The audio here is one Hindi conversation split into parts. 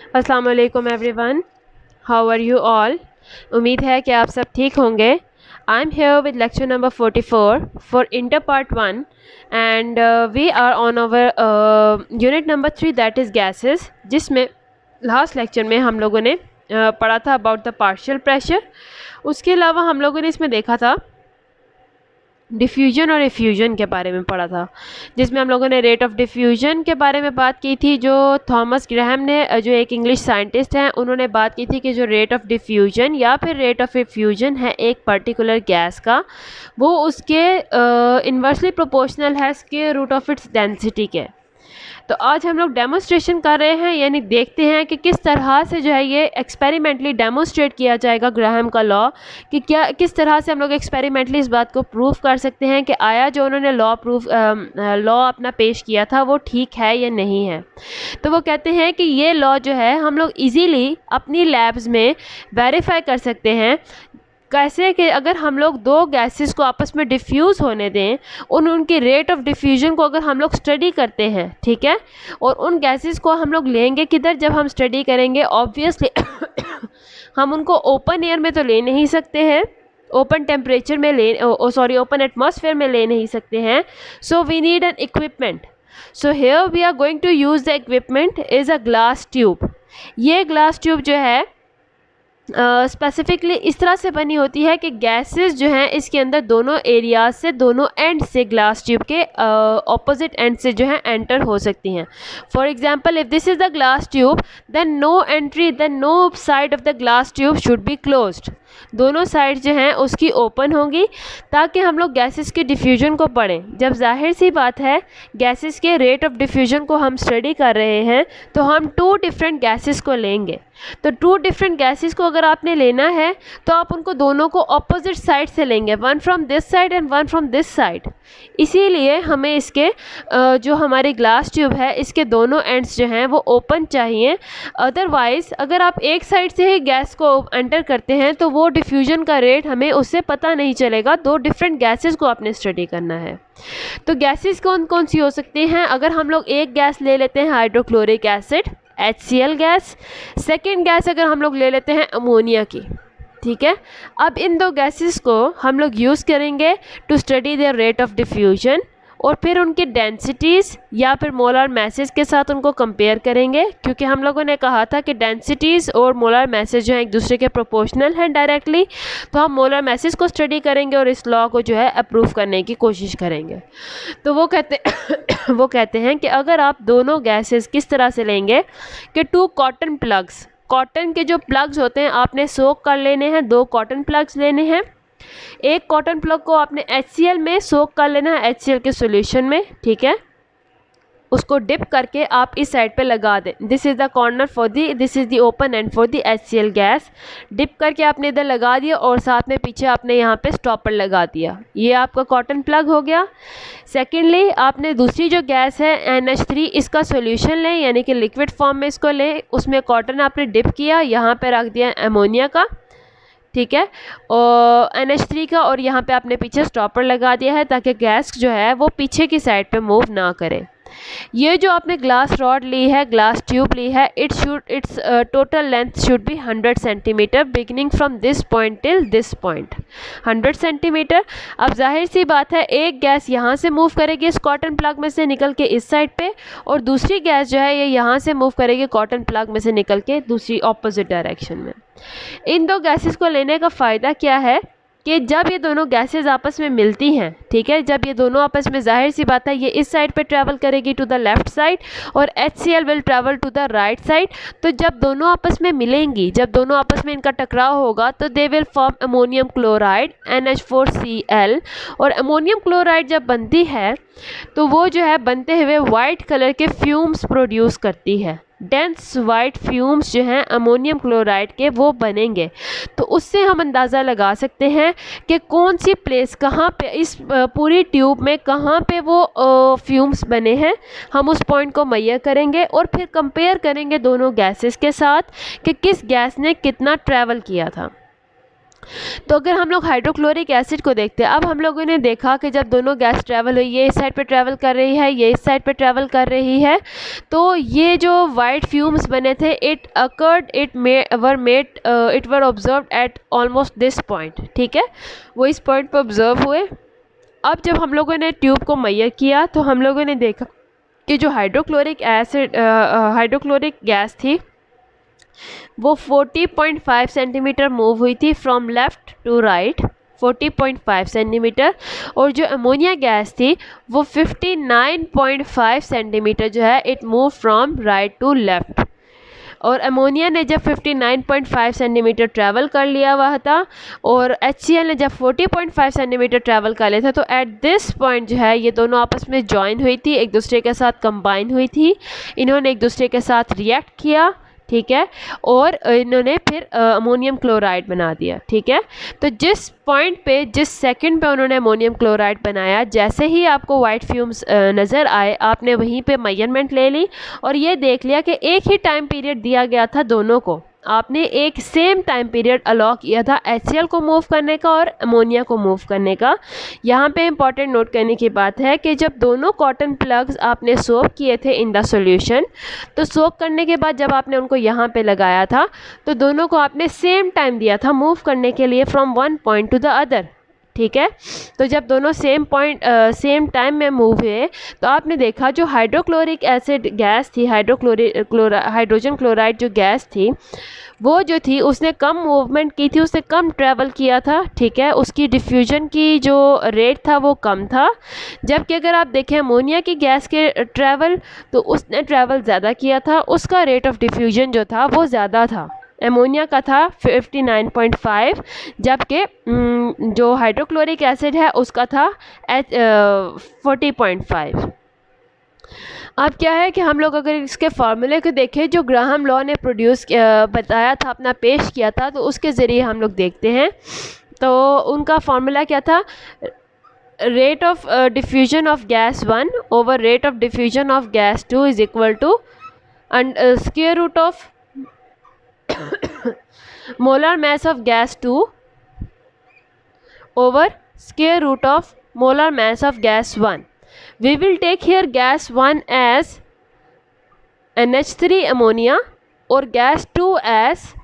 अस्सलाम वालेकुम everyone, how are you all. उम्मीद है कि आप सब ठीक होंगे। I am here with lecture number 44 for inter part 1 and we are on our unit number 3 that is gases, जिसमें लास्ट लेक्चर में हम लोगों ने पढ़ा था अबाउट द पार्शियल प्रेशर। उसके अलावा हम लोगों ने इसमें देखा था डिफ्यूजन और इफ्यूजन के बारे में पढ़ा था, जिसमें हम लोगों ने रेट ऑफ डिफ्यूजन के बारे में बात की थी। जो थॉमस ग्रैहम ने, जो एक इंग्लिश साइंटिस्ट हैं, उन्होंने बात की थी कि जो रेट ऑफ डिफ्यूजन या फिर रेट ऑफ इफ्यूजन है एक पर्टिकुलर गैस का, वो उसके इन्वर्सली प्रोपोर्शनल है square root of its density के। तो आज हम लोग डेमोस्ट्रेशन कर रहे हैं, यानी देखते हैं कि किस तरह से जो है ये एक्सपेरिमेंटली डेमोस्ट्रेट किया जाएगा ग्राहम का लॉ, कि क्या किस तरह से हम लोग एक्सपेरिमेंटली इस बात को प्रूव कर सकते हैं कि आया जो उन्होंने लॉ अपना पेश किया था वो ठीक है या नहीं है। तो वो कहते हैं कि ये लॉ जो है हम लोग इजीली अपनी लैब्स में वेरीफाई कर सकते हैं। कैसे कि अगर हम लोग दो गैसेस को आपस में डिफ्यूज़ होने दें, उनकी रेट ऑफ डिफ्यूजन को अगर हम लोग स्टडी करते हैं, ठीक है, और उन गैसेस को हम लोग लेंगे किधर जब हम स्टडी करेंगे, ऑब्वियसली हम उनको ओपन एयर में तो ले नहीं सकते हैं, ओपन टेम्परेचर में ओपन एटमॉस्फेयर में ले नहीं सकते हैं। So we need an equipment. So here we are going to use the equipment is a glass tube. ये ग्लास ट्यूब जो है स्पेसिफिकली इस तरह से बनी होती है कि गैसेस जो हैं इसके अंदर दोनों एरियाज से, दोनों एंड से, ग्लास ट्यूब के ऑपोजिट एंड से जो है एंटर हो सकती हैं। For example, if this is the glass tube then no side of the glass tube should be closed. दोनों साइड जो हैं उसकी ओपन होंगी ताकि हम लोग गैसेस के डिफ्यूजन को पढ़ें। जब जाहिर सी बात है गैसेस के रेट ऑफ डिफ्यूजन को हम स्टडी कर रहे हैं तो हम टू डिफरेंट गैसेस को लेंगे। तो टू डिफरेंट गैसेस को अगर आपने लेना है तो आप उनको दोनों को ऑपोजिट साइड से लेंगे, one from this side and one from this side. इसीलिए हमें इसके जो हमारी ग्लास ट्यूब है इसके दोनों एंड्स जो हैं वो ओपन चाहिए। अदरवाइज़ अगर आप एक साइड से ही गैस को एंटर करते हैं तो वो डिफ्यूजन का रेट हमें उससे पता नहीं चलेगा। दो डिफरेंट गैसेस को आपने स्टडी करना है। तो गैसेस कौन कौन सी हो सकती हैं? अगर हम लोग एक गैस ले लेते हैं hydrochloric acid HCl gas, second gas अगर हम लोग ले लेते हैं अमोनिया की, ठीक है। अब इन दो गैसेस को हम लोग यूज़ करेंगे to study their rate of diffusion, और फिर उनकी डेंसिटीज़ या फिर मोलर मैसेज के साथ उनको कंपेयर करेंगे, क्योंकि हम लोगों ने कहा था कि डेंसिटीज़ और मोलर मैसेज जो है एक दूसरे के प्रोपोर्शनल हैं डायरेक्टली। तो हम मोलर मैसेज को स्टडी करेंगे और इस लॉ को जो है अप्रूव करने की कोशिश करेंगे। तो वो कहते हैं कि अगर आप दोनों गैसेस किस तरह से लेंगे कि टू कॉटन प्लग्स, कॉटन के जो प्लग्स होते हैं आपने सोक कर लेने हैं, दो कॉटन प्लग्स लेने हैं। एक कॉटन प्लग को आपने HCl में सोक कर लेना है, HCl के सॉल्यूशन में, ठीक है। उसको डिप करके आप इस साइड पे लगा दें। This is the open end for the HCl gas. Dip करके आपने इधर लगा दिया और साथ में पीछे आपने यहाँ पे स्टॉपर लगा दिया। ये आपका कॉटन प्लग हो गया। सेकेंडली आपने दूसरी जो गैस है NH3, इसका सॉल्यूशन लें, यानी कि लिक्विड फॉर्म में इसको लें। उसमें कॉटन आपने डिप किया, यहाँ पे रख दिया अमोनिया का, ठीक है, और NH3 का, और यहाँ पे आपने पीछे स्टॉपर लगा दिया है ताकि गैस जो है वो पीछे की साइड पे मूव ना करे। ये जो आपने ग्लास रॉड ली है, ग्लास ट्यूब ली है, it's total length should be 100 centimetre beginning from this point till this point, 100 centimetre. अब जाहिर सी बात है एक गैस यहाँ से मूव करेगी इस कॉटन प्लग में से निकल के इस साइड पे, और दूसरी गैस जो है ये यहाँ से मूव करेगी कॉटन प्लग में से निकल के दूसरी ऑपोजिट डायरेक्शन में। इन दो गैसेस को लेने का फ़ायदा क्या है कि जब ये दोनों गैसेस आपस में मिलती हैं, ठीक है, जब ये दोनों आपस में, जाहिर सी बात है ये इस साइड पे ट्रैवल करेगी टू द लेफ़्ट साइड और HCl will travel to the right side. तो जब दोनों आपस में मिलेंगी, जब दोनों आपस में इनका टकराव होगा तो they will form ammonium chloride NH4Cl। और अमोनियम क्लोराइड जब बनती है तो वो जो है बनते हुए वाइट कलर के फ्यूम्स प्रोड्यूस करती है। डेंस वाइट फ्यूम्स जो हैं अमोनियम क्लोराइड के वो बनेंगे। तो उससे हम अंदाज़ा लगा सकते हैं कि कौन सी प्लेस कहाँ पे इस पूरी ट्यूब में कहाँ पे वो फ्यूम्स बने हैं। हम उस पॉइंट को मुहैया करेंगे और फिर कंपेयर करेंगे दोनों गैसेस के साथ कि किस गैस ने कितना ट्रैवल किया था। तो अगर हम लोग हाइड्रोक्लोरिक एसिड को देखते हैं, अब हम लोगों ने देखा कि जब दोनों गैस ट्रैवल हुई, ये इस साइड पे ट्रैवल कर रही है, ये इस साइड पे ट्रैवल कर रही है, तो ये जो वाइट फ्यूम्स बने थे it were observe eight almost this point, ठीक है, वो इस पॉइंट पर ऑब्जर्व हुए। अब जब हम लोगों ने ट्यूब को मेजर किया तो हम लोगों ने देखा कि जो हाइड्रोक्लोरिक गैस थी वो 40.5 सेंटीमीटर मूव हुई थी from left to right, 40.5 centimetre, और जो अमोनिया गैस थी वो 59.5 सेंटीमीटर जो है it move from right to left. और अमोनिया ने जब 59.5 सेंटीमीटर ट्रैवल कर लिया हुआ था और HCl ने जब 40.5 सेंटीमीटर ट्रैवल कर लिया था, तो एट दिस पॉइंट जो है ये दोनों आपस में जॉइन हुई थी, एक दूसरे के साथ कंबाइन हुई थी, इन्होंने एक दूसरे के साथ रिएक्ट किया, ठीक है, और इन्होंने फिर अमोनियम क्लोराइड बना दिया, ठीक है। तो जिस पॉइंट पे, जिस सेकंड पे उन्होंने अमोनियम क्लोराइड बनाया, जैसे ही आपको वाइट फ्यूम्स नज़र आए, आपने वहीं पे मेजरमेंट ले ली और ये देख लिया कि एक ही टाइम पीरियड दिया गया था दोनों को, आपने एक सेम टाइम पीरियड अलॉट किया था HCl को मूव करने का और अमोनिया को मूव करने का। यहाँ पे इंपॉर्टेंट नोट करने की बात है कि जब दोनों कॉटन प्लग्स आपने सोक किए थे इन द सॉल्यूशन, तो सोक करने के बाद जब आपने उनको यहाँ पे लगाया था तो दोनों को आपने सेम टाइम दिया था मूव करने के लिए from one point two the other, ठीक है। तो जब दोनों सेम टाइम में मूव हुए तो आपने देखा जो हाइड्रोक्लोरिक एसिड गैस थी, हाइड्रोजन क्लोराइड जो गैस थी वो जो थी उसने कम मूवमेंट की थी, उसने कम ट्रैवल किया था, ठीक है, उसकी डिफ्यूजन की जो रेट था वो कम था। जबकि अगर आप देखें अमोनिया की गैस के ट्रैवल, तो उसने ट्रैवल ज़्यादा किया था, उसका रेट ऑफ डिफ्यूजन जो था वो ज़्यादा था, अमोनिया का था 59.5, जबकि जो हाइड्रोक्लोरिक एसिड है उसका था 40.5। अब क्या है कि हम लोग अगर इसके फार्मूले को देखें जो ग्राहम लॉ ने बताया था, अपना पेश किया था, तो उसके ज़रिए हम लोग देखते हैं। तो उनका फार्मूला क्या था, rate of diffusion of gas 1 over rate of diffusion of gas 2 is equal to square root of molar mass of gas 2 over square root of molar mass of gas 1. We will take here gas 1 as NH3 ammonia और gas 2 as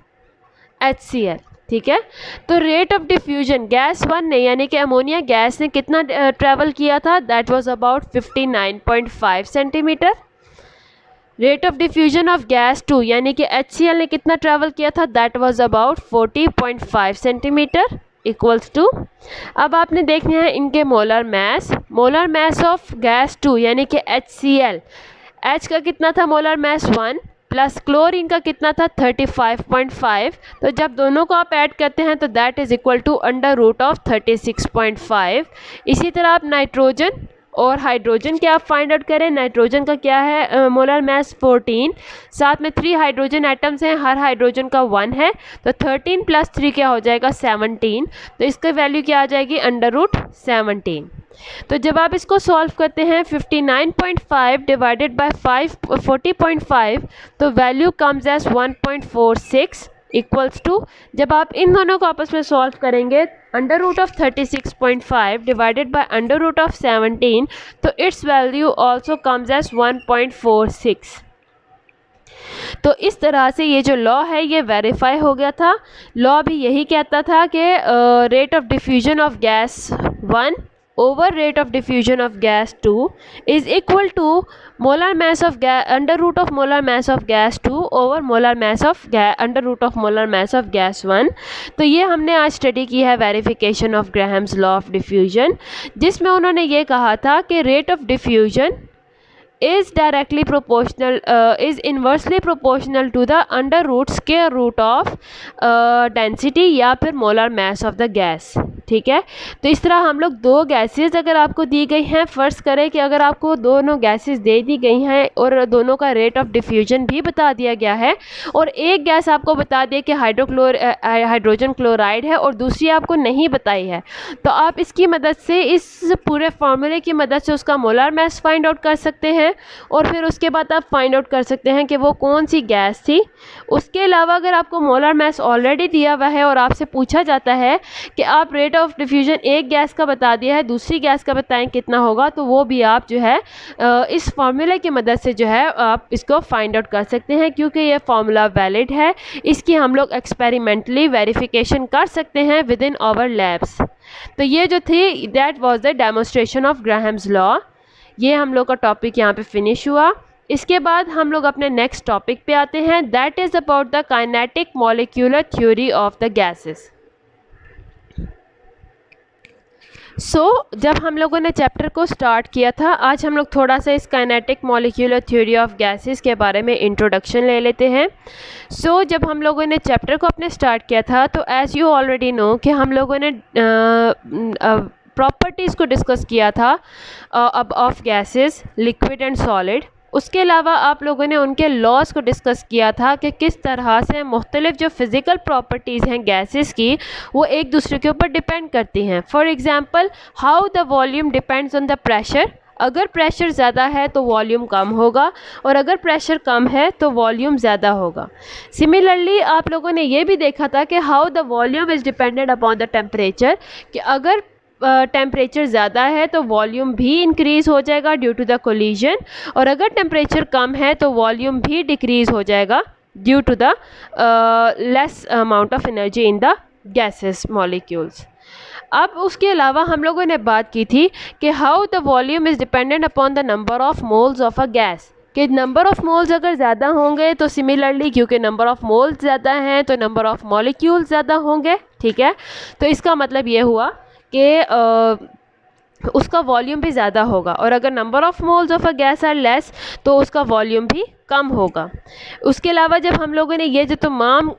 HCl, ठीक है। तो रेट ऑफ डिफ्यूजन गैस 1 ने यानी कि अमोनिया गैस ने कितना ट्रैवल किया था, that was about 59.5 centimetre. Rate of diffusion of gas 2 यानी कि HCl ने कितना ट्रैवल किया था, that was about 40.5 centimetre equals to, अब आपने देखना है इनके मोलर मैस ऑफ गैस 2 यानी कि HCl, H का कितना था मोलर मैस 1 प्लस क्लोरीन का कितना था 35.5, तो जब दोनों को आप ऐड करते हैं तो that is equal to under root of 36.5। इसी तरह आप नाइट्रोजन और हाइड्रोजन के आप फाइंड आउट करें, नाइट्रोजन का क्या है मोलर मैस 14, साथ में 3 हाइड्रोजन एटम्स हैं, हर हाइड्रोजन का 1 है, तो 13 प्लस 3 क्या हो जाएगा 17, तो इसका वैल्यू क्या आ जाएगी अंडर रूट 17। तो जब आप इसको सॉल्व करते हैं 59.5 डिवाइडेड बाय 40.5, तो value comes as 1.46 equals to, जब आप इन दोनों को आपस में सॉल्व करेंगे under root of 36.5 divided by under root of 17, तो its value also comes as 1.46। तो इस तरह से ये जो लॉ है ये वेरीफाई हो गया था। लॉ भी यही कहता था कि rate of diffusion of gas 1 over rate of diffusion of gas 2 is equal to molar mass of gas under root of molar mass of gas 2 over molar mass of under root of molar mass of gas 1। तो ये हमने आज स्टडी की है verification of Graham's law of diffusion, जिसमें उन्होंने ये कहा था कि rate of diffusion is directly proportional is inversely proportional to the under root square root of density या फिर molar mass of the gas। ठीक है। तो इस तरह हम लोग दो गैसेस अगर आपको दी गई हैं, फ़र्ज़ करें कि अगर आपको दोनों गैसेस दे दी गई हैं और दोनों का रेट ऑफ डिफ्यूजन भी बता दिया गया है, और एक गैस आपको बता दिया कि हाइड्रोजन क्लोराइड है और दूसरी आपको नहीं बताई है, तो आप इसकी मदद से, इस पूरे फार्मूले की मदद से उसका मोलर मास फाइंड आउट कर सकते हैं और फिर उसके बाद आप फाइंड आउट कर सकते हैं कि वो कौन सी गैस थी। उसके अलावा अगर आपको मोलर मास ऑलरेडी दिया हुआ है और आपसे पूछा जाता है कि आप रेट ऑफ डिफ्यूजन एक गैस का बता दिया है, दूसरी गैस का बताएं कितना होगा, तो वो भी आप जो है इस फार्मूले की मदद से जो है आप इसको फाइंड आउट कर सकते हैं, क्योंकि ये फार्मूला वैलिड है। इसकी हम लोग एक्सपेरिमेंटली वेरिफिकेशन कर सकते हैं विद इन आवर लैब्स। तो ये जो थी that was the demonstration of Graham's law. ये हम लोग का टॉपिक यहाँ पे फिनिश हुआ। इसके बाद हम लोग अपने नेक्स्ट टॉपिक पे आते हैं, that is about the kinetic molecular theory of the gases. जब हम लोगों ने चैप्टर को स्टार्ट किया था, आज हम लोग थोड़ा सा इस kinetic molecular theory of gases के बारे में इंट्रोडक्शन ले लेते हैं। जब हम लोगों ने चैप्टर को अपने स्टार्ट किया था, तो एज़ यू ऑलरेडी नो कि हम लोगों ने प्रॉपर्टीज़ को डिस्कस किया था अब of gases, liquid and solid. उसके अलावा आप लोगों ने उनके लॉज को डिस्कस किया था कि किस तरह से मुख्तलिफ जो फिज़िकल प्रॉपर्टीज़ हैं गैसेस की, वो एक दूसरे के ऊपर डिपेंड करती हैं। For example, how the volume depends on the pressure. अगर प्रेशर ज़्यादा है तो वॉल्यूम कम होगा, और अगर प्रेशर कम है तो वॉल्यूम ज़्यादा होगा। सिमिलरली आप लोगों ने ये भी देखा था कि how the volume is dependent upon the temperature, कि अगर टेम्परेचर ज़्यादा है तो वॉल्यूम भी इंक्रीज़ हो जाएगा ड्यू टू द कोलिजन, और अगर टेम्परेचर कम है तो वॉल्यूम भी डिक्रीज़ हो जाएगा due to the less amount of energy in the gases molecules. अब उसके अलावा हम लोगों ने बात की थी कि how the volume is dependent upon the number of moles of a gas, कि नंबर ऑफ़ मोल्स अगर ज़्यादा होंगे तो सिमिलरली क्योंकि नंबर ऑफ़ मोल्स ज़्यादा हैं तो नंबर ऑफ़ मॉलिक्यूल्स ज़्यादा होंगे, ठीक है। तो इसका मतलब ये हुआ कि उसका वॉल्यूम भी ज़्यादा होगा, और अगर number of moles of a gas are less तो उसका वॉल्यूम भी कम होगा। उसके अलावा जब हम लोगों ने ये जो तमाम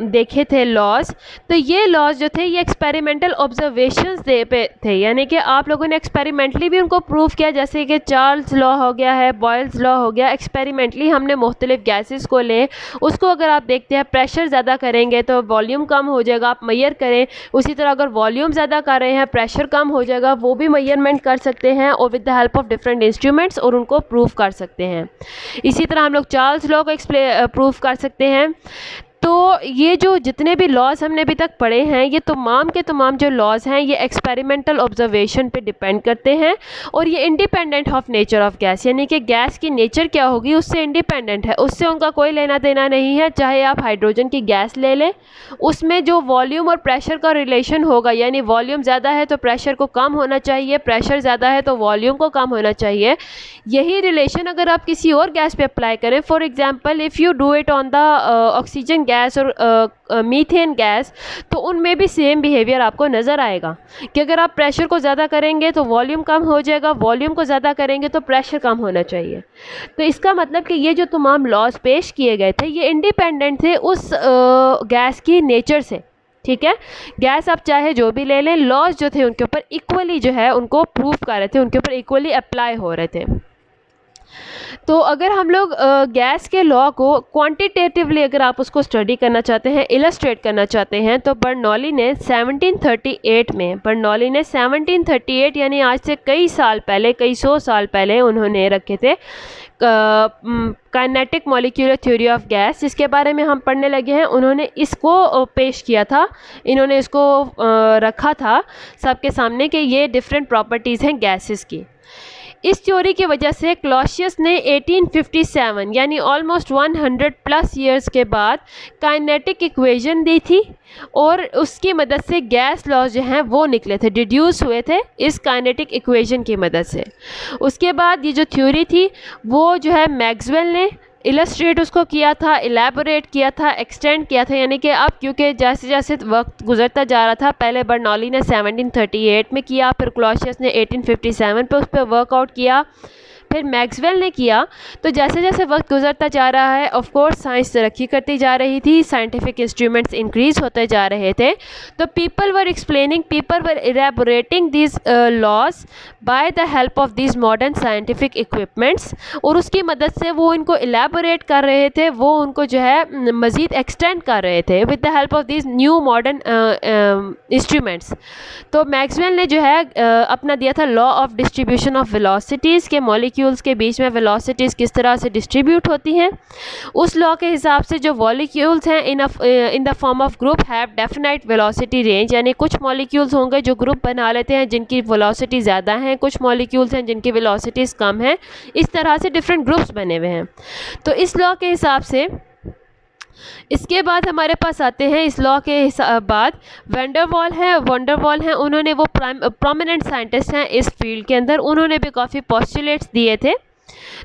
देखे थे लॉज, तो ये लॉज जो थे ये एक्सपेरिमेंटल ऑब्जर्वेशंस पे थे, यानी कि आप लोगों ने एक्सपेरिमेंटली भी उनको प्रूव किया, जैसे कि चार्ल्स लॉ हो गया है, बॉयल्स लॉ हो गया। एक्सपेरिमेंटली हमने मुख्तलिफ गैसेस को लें, उसको अगर आप देखते हैं प्रेशर ज़्यादा करेंगे तो वॉल्यूम कम हो जाएगा, आप मैयर करें। उसी तरह अगर वॉल्यूम ज़्यादा कर रहे हैं प्रेशर कम हो जाएगा, वो भी मेजरमेंट कर सकते हैं और with the help of different instruments और उनको प्रूव कर सकते हैं। इसी तरह हम लोग चार्ल्स लॉ को प्रूफ कर सकते हैं। तो ये जो जितने भी लॉज हमने अभी तक पढ़े हैं, ये तमाम के तमाम जो लॉज हैं ये एक्सपेरिमेंटल ऑब्जर्वेशन पे डिपेंड करते हैं, और ये independent of nature of gas, यानी कि गैस की नेचर क्या होगी उससे इंडिपेंडेंट है, उससे उनका कोई लेना देना नहीं है। चाहे आप हाइड्रोजन की गैस ले लें, उसमें जो वॉल्यूम और प्रेशर का रिलेशन होगा, यानी वॉल्यूम ज़्यादा है तो प्रेशर को कम होना चाहिए, प्रेशर ज़्यादा है तो वॉल्यूम को कम होना चाहिए। यही रिलेशन अगर आप किसी और गैस पे अप्लाई करें, for example if you do it on the oxygen gas और मीथेन गैस, तो उनमें भी सेम बिहेवियर आपको नज़र आएगा कि अगर आप प्रेशर को ज़्यादा करेंगे तो वॉल्यूम कम हो जाएगा, वॉल्यूम को ज़्यादा करेंगे तो प्रेशर कम होना चाहिए। तो इसका मतलब कि ये जो तमाम लॉज पेश किए गए थे ये इंडिपेंडेंट थे उस गैस की नेचर से, ठीक है। गैस आप चाहे जो भी ले लें, लॉज जो थे उनके ऊपर इक्वली जो है उनको प्रूव कर रहे थे, उनके ऊपर इक्वली अप्लाई हो रहे थे। तो अगर हम लोग गैस के लॉ को क्वांटिटेटिवली अगर आप उसको स्टडी करना चाहते हैं, इलस्ट्रेट करना चाहते हैं, तो बर्नौली ने 1738 यानी आज से कई साल पहले, कई 100 साल पहले उन्होंने रखे थे kinetic molecular theory of gas, जिसके बारे में हम पढ़ने लगे हैं। उन्होंने इसको पेश किया था, इन्होंने इसको रखा था सबके सामने कि ये डिफरेंट प्रॉपर्टीज़ हैं गैसेस की। इस थ्योरी की वजह से क्लॉसियस ने 1857 यानी ऑलमोस्ट 100 प्लस ईयर्स के बाद काइनेटिक इक्वेशन दी थी, और उसकी मदद से गैस लॉज जो हैं वो निकले थे, डिड्यूस हुए थे इस काइनेटिक इक्वेशन की मदद से। उसके बाद ये जो थ्योरी थी वो जो है मैक्सवेल ने इलस्ट्रेट उसको किया था, इलेबोरेट किया था, एक्सटेंड किया था, यानी कि अब क्योंकि जैसे जैसे वक्त गुजरता जा रहा था, पहले बर्नौली ने 1738 में किया, फिर क्लॉसियस ने 1857 पे उस पर वर्कआउट किया, फिर मैक्सवेल ने किया। तो जैसे जैसे वक्त गुजरता जा रहा है, ऑफ कोर्स साइंस तरक्की करती जा रही थी, साइंटिफिक इंस्ट्रूमेंट्स इंक्रीज होते जा रहे थे, तो people were elaborating this laws by the help of this modern scientific equipments, और उसकी मदद से वो इनको इलेबोरेट कर रहे थे, वो उनको जो है मज़ीद एक्सटेंड कर रहे थे with the help of this new modern instruments. तो मैक्सवेल ने जो है अपना दिया था law of distribution of velocities के मॉलिक्यूल्स के बीच में वेलोसिटीज़ किस तरह से डिस्ट्रीब्यूट होती हैं। उस लॉ के हिसाब से जो मॉलिक्यूल्स हैं in the form of group have definite velocity range, यानी कुछ मॉलिक्यूल्स होंगे जो ग्रुप बना लेते हैं जिनकी वेलोसिटी ज़्यादा है, कुछ मॉलिक्यूल्स हैं जिनकी वेलोसिटीज़ कम है, इस तरह से डिफरेंट ग्रुप्स बने हुए हैं। तो इस लॉ के हिसाब से इसके बाद हमारे पास आते हैं, इस लॉ के बाद वंडरवॉल हैं, उन्होंने वो प्रोमिनेंट साइंटिस्ट हैं इस फील्ड के अंदर, उन्होंने भी काफ़ी पोस्टुलेट्स दिए थे,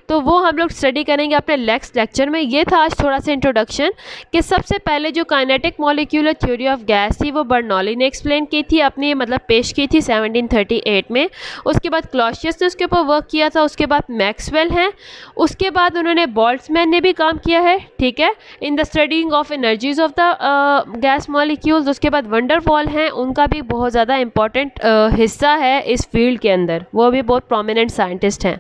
तो वो हम लोग स्टडी करेंगे अपने नेक्स्ट लेक्चर में। ये था आज थोड़ा सा इंट्रोडक्शन कि सबसे पहले जो kinetic molecular theory of gas थी वो बर्नौली ने एक्सप्लेन की थी, अपनी मतलब पेश की थी 1738 में। उसके बाद क्लॉसियस ने उसके ऊपर वर्क किया था, उसके बाद मैक्सवेल हैं, उसके बाद उन्होंने बोल्ट्जमैन ने भी काम किया है, ठीक है, in the studying of energies of the gas molecules. उसके बाद वंडरवॉल हैं, उनका भी बहुत ज़्यादा इंपॉर्टेंट हिस्सा है इस फील्ड के अंदर, वो भी बहुत प्रोमिनेंट साइंटिस्ट हैं।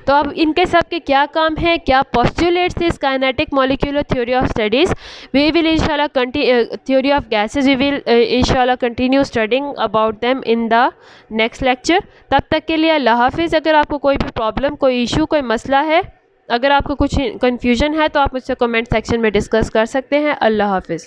तो अब इनके सब के क्या काम है, क्या पोस्टुलेट्स इस kinetic molecular theory of studies, we will इंशाल्लाह theory of gases, we will इंशाल्लाह continue studying about them in the next lecture. तब तक के लिए अल्लाह हाफिज़। अगर आपको कोई भी प्रॉब्लम, कोई इशू, कोई मसला है, अगर आपको कुछ कन्फ्यूजन है तो आप मुझसे कमेंट सेक्शन में डिस्कस कर सकते हैं। अल्लाह हाफिज़।